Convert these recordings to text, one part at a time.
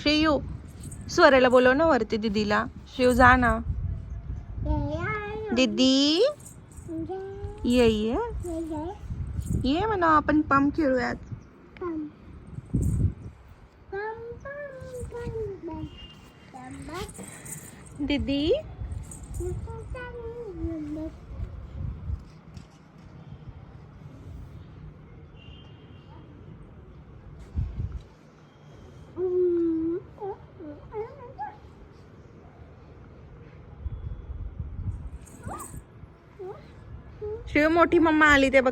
श्रेयू स्वराला बोलव ना वरती दीदीला. श्रेयू जा ना. दीदी ये ये ये म्हणा आपण पंप खेळूयात. दीदी शिव मोठी मम्मा आली ते बघ.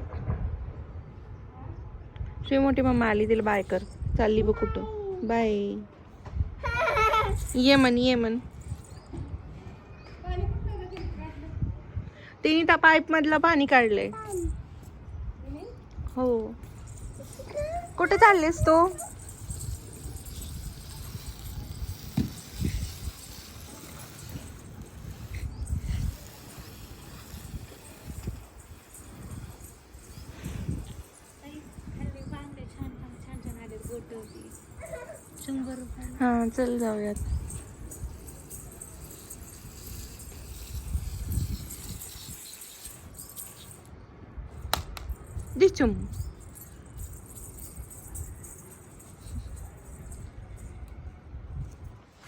शिव मोठी मम्मा आली तिला बाय कर. चालली बघ कुठं. बाय. ये म्हण ये म्हण. तिने त्या पाईप मधलं पाणी काढलंय. हो. कुठे चाललेस तो. हा चल जाऊयात. दिचुम